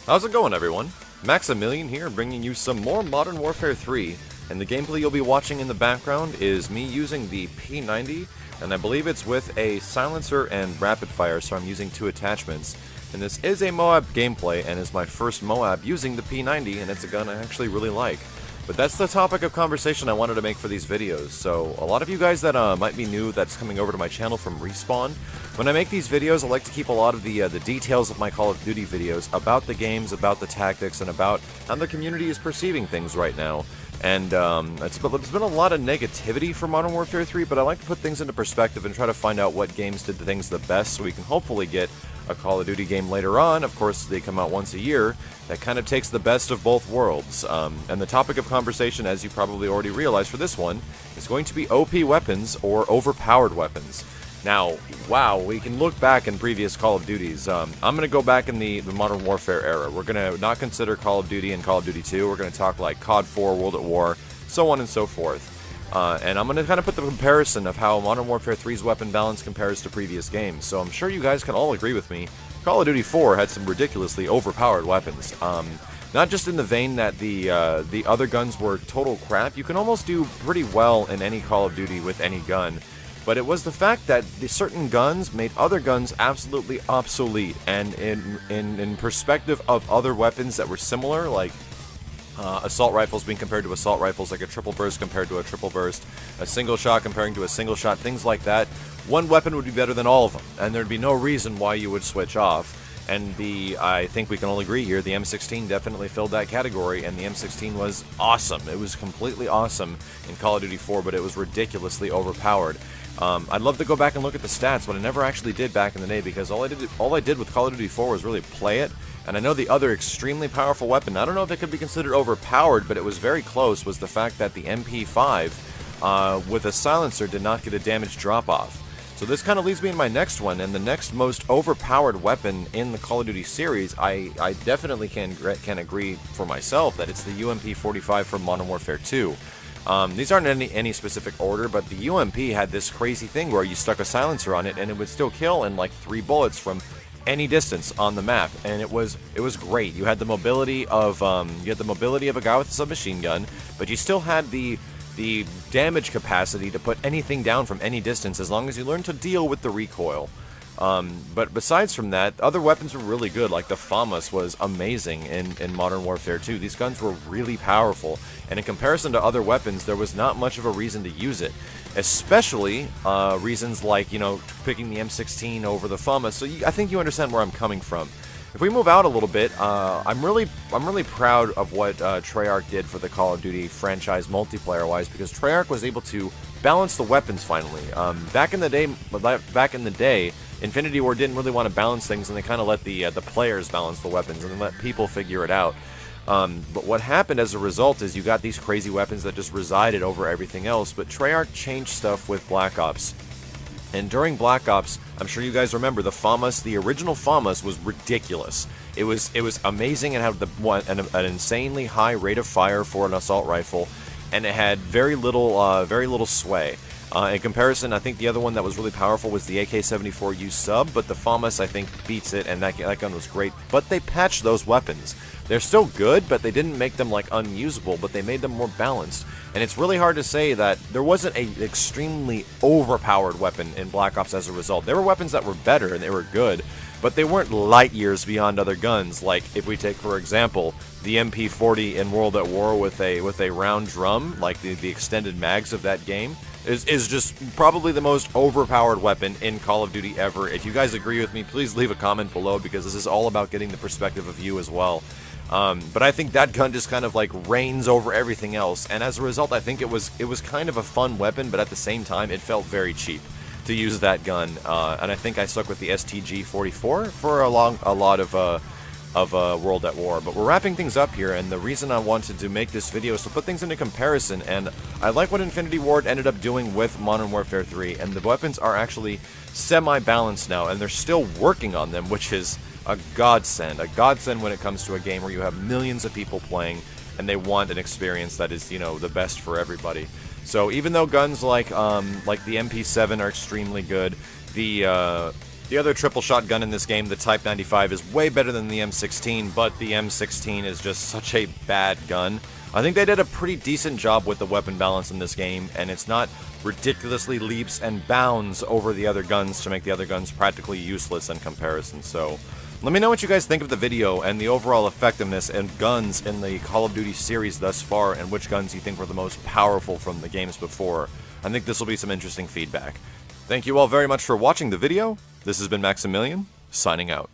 How's it going, everyone? Maximilian here, bringing you some more Modern Warfare 3, and the gameplay you'll be watching in the background is me using the P90, and I believe it's with a silencer and rapid fire, so I'm using two attachments. And this is a MOAB gameplay, and is my first MOAB using the P90, and it's a gun I actually really like. But that's the topic of conversation I wanted to make for these videos. So a lot of you guys that might be new that's coming over to my channel from Respawn, when I make these videos I like to keep a lot of the details of my Call of Duty videos about the games, about the tactics, and about how the community is perceiving things right now. And there's been a lot of negativity for Modern Warfare 3, but I like to put things into perspective and try to find out what games did the things the best so we can hopefully get a Call of Duty game later on. Of course, they come out once a year. That kind of takes the best of both worlds. And the topic of conversation, as you probably already realized for this one, is going to be OP weapons or overpowered weapons. Now, wow, we can look back in previous Call of Duties. I'm going to go back in the Modern Warfare era. We're going to not consider Call of Duty and Call of Duty 2. We're going to talk like COD 4, World at War, so on and so forth. And I'm going to kind of put the comparison of how Modern Warfare 3's weapon balance compares to previous games. So I'm sure you guys can all agree with me. Call of Duty 4 had some ridiculously overpowered weapons. Not just in the vein that the other guns were total crap. You can almost do pretty well in any Call of Duty with any gun. But it was the fact that certain guns made other guns absolutely obsolete. And in perspective of other weapons that were similar, like assault rifles being compared to assault rifles, like a triple burst compared to a triple burst, a single shot comparing to a single shot, things like that. One weapon would be better than all of them, and there'd be no reason why you would switch off. And I think we can all agree here, the M16 definitely filled that category, and the M16 was awesome. It was completely awesome in Call of Duty 4, but it was ridiculously overpowered. I'd love to go back and look at the stats, but I never actually did back in the day, because all I did with Call of Duty 4 was really play it. And I know the other extremely powerful weapon, I don't know if it could be considered overpowered, but it was very close, was the fact that the MP5 with a silencer did not get a damage drop-off. So this kind of leads me to my next one, and the next most overpowered weapon in the Call of Duty series, I definitely can agree for myself that it's the UMP-45 from Modern Warfare 2. These aren't in any specific order, but the UMP had this crazy thing where you stuck a silencer on it and it would still kill in like 3 bullets from any distance on the map, and it was great. You had the mobility of a guy with a submachine gun, but you still had the damage capacity to put anything down from any distance as long as you learn to deal with the recoil. But besides from that, other weapons were really good, like the FAMAS was amazing in Modern Warfare 2. These guns were really powerful, and in comparison to other weapons, there was not much of a reason to use it. Especially reasons like, you know, picking the M16 over the FAMAS, so I think you understand where I'm coming from. If we move out a little bit, I'm really proud of what Treyarch did for the Call of Duty franchise multiplayer-wise, because Treyarch was able to balance the weapons finally. Back in the day, Infinity Ward didn't really want to balance things, and they kind of let the players balance the weapons and then let people figure it out. But what happened as a result is you got these crazy weapons that just resided over everything else. But Treyarch changed stuff with Black Ops. And during Black Ops, I'm sure you guys remember, the FAMAS, the original FAMAS was ridiculous. It was amazing and had an insanely high rate of fire for an assault rifle, and it had very little sway. In comparison, I think the other one that was really powerful was the AK-74U sub, but the FAMAS I think beats it, and that gun was great. But they patched those weapons. They're still good, but they didn't make them like unusable, but they made them more balanced. And it's really hard to say that there wasn't an extremely overpowered weapon in Black Ops as a result. There were weapons that were better and they were good, but they weren't light years beyond other guns. Like if we take, for example, the MP40 in World at War with a round drum, like the extended mags of that game, is just probably the most overpowered weapon in Call of Duty ever. If you guys agree with me, please leave a comment below, because this is all about getting the perspective of you as well. But I think that gun just kind of like reigns over everything else, and as a result, I think it was kind of a fun weapon, but at the same time, it felt very cheap to use that gun. And I think I stuck with the STG-44 for a lot of World at War. But we're wrapping things up here, and the reason I wanted to make this video is to put things into comparison, and I like what Infinity Ward ended up doing with Modern Warfare 3, and the weapons are actually semi-balanced now, and they're still working on them, which is a godsend when it comes to a game where you have millions of people playing, and they want an experience that is, you know, the best for everybody. So even though guns like the MP7 are extremely good, the The other triple shot gun in this game, the Type 95, is way better than the M16, but the M16 is just such a bad gun. I think they did a pretty decent job with the weapon balance in this game, and it's not ridiculously leaps and bounds over the other guns to make the other guns practically useless in comparison. So, let me know what you guys think of the video and the overall effectiveness and guns in the Call of Duty series thus far, and which guns you think were the most powerful from the games before. I think this will be some interesting feedback. Thank you all very much for watching the video. This has been Maximilian, signing out.